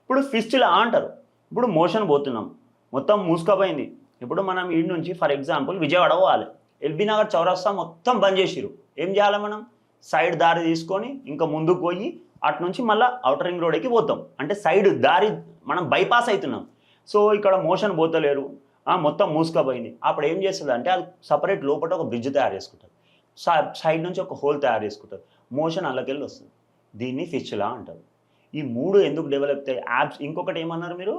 ఇప్పుడు ఫిస్టులా అంటారు. ఇప్పుడు మోషన్ పోతున్నాం, మొత్తం మూసుకపోయింది. ఇప్పుడు మనం ఈడ నుంచి ఫర్ ఎగ్జాంపుల్ విజయవాడ పోవాలి, ఎల్బీ నగర్ చౌరస్తా మొత్తం బంద్ చేసిరు. ఏం చేయాలి మనం? సైడ్ దారి తీసుకొని ఇంకా ముందుకు పోయి అటు నుంచి మళ్ళీ అవుటర్ రింగ్ రోడ్కి పోతాం. అంటే సైడ్ దారి మనం బైపాస్ అవుతున్నాం. సో ఇక్కడ మోషన్ పోతలేరు, మొత్తం మూసుకపోయింది. అప్పుడు ఏం చేస్తుంది అంటే అది సపరేట్ లోపల ఒక బ్రిడ్జ్ తయారు చేసుకుంటుంది, సైడ్ నుంచి ఒక హోల్ తయారు చేసుకుంటుంది, మోషన్ అల్లకెళ్ళి వస్తుంది. దీన్ని ఫిస్టులా అంటారు. ఈ మూడు ఎందుకు డెవలప్ అవుతాయి? యాబ్స్. ఇంకొకటి ఏమన్నారు మీరు?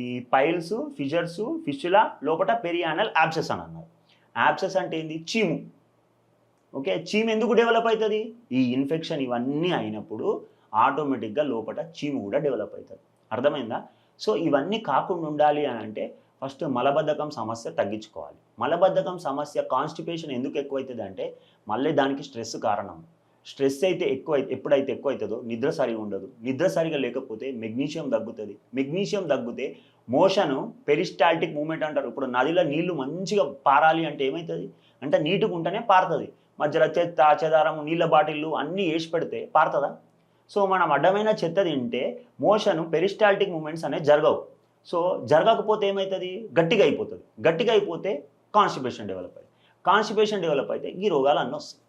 ఈ పైల్స్, ఫిషర్స్, ఫిస్టులా, లోపల పెరియానల్ యాబ్సెస్ అని అన్నారు. యాబ్సెస్ అంటే ఏంది? చీము. ఓకే, చీము ఎందుకు డెవలప్ అవుతుంది? ఈ ఇన్ఫెక్షన్ ఇవన్నీ అయినప్పుడు ఆటోమేటిక్గా లోపల చీము కూడా డెవలప్ అవుతుంది. అర్థమైందా? సో ఇవన్నీ కాకుండా ఉండాలి అని అంటే ఫస్ట్ మలబద్ధకం సమస్య తగ్గించుకోవాలి. మలబద్ధకం సమస్య, కాన్స్టిపేషన్ ఎందుకు ఎక్కువవుతుంది అంటే మళ్ళీ దానికి స్ట్రెస్ కారణం. స్ట్రెస్ అయితే ఎప్పుడైతే ఎక్కువ అవుతుందో నిద్ర సరిగా ఉండదు. నిద్ర సరిగా లేకపోతే మెగ్నీషియం తగ్గుతుంది. మెగ్నీషియం తగ్గితే మోషను పెరిస్టాల్టిక్ మూమెంట్ అంటారు. ఇప్పుడు నదిలో నీళ్లు మంచిగా పారాలి అంటే ఏమవుతుంది అంటే నీటుగా ఉంటేనే పారుతుంది. మధ్యలో చెత్త, చెదారము, నీళ్ళ బాటిళ్ళు అన్నీ వేసి పెడితే పారుతుందా? సో మనం అడ్డమైన చెత్త తింటే మోషన్ పెరిస్టాల్టిక్ మూమెంట్స్ అనేవి జరగవు. సో జరగకపోతే ఏమవుతుంది? గట్టిగా అయిపోతుంది. గట్టిగా అయిపోతే కాన్స్టిపేషన్ డెవలప్ అవుతుంది. కాన్స్టిపేషన్ డెవలప్ అయితే ఈ రోగాలు అన్నీ వస్తాయి.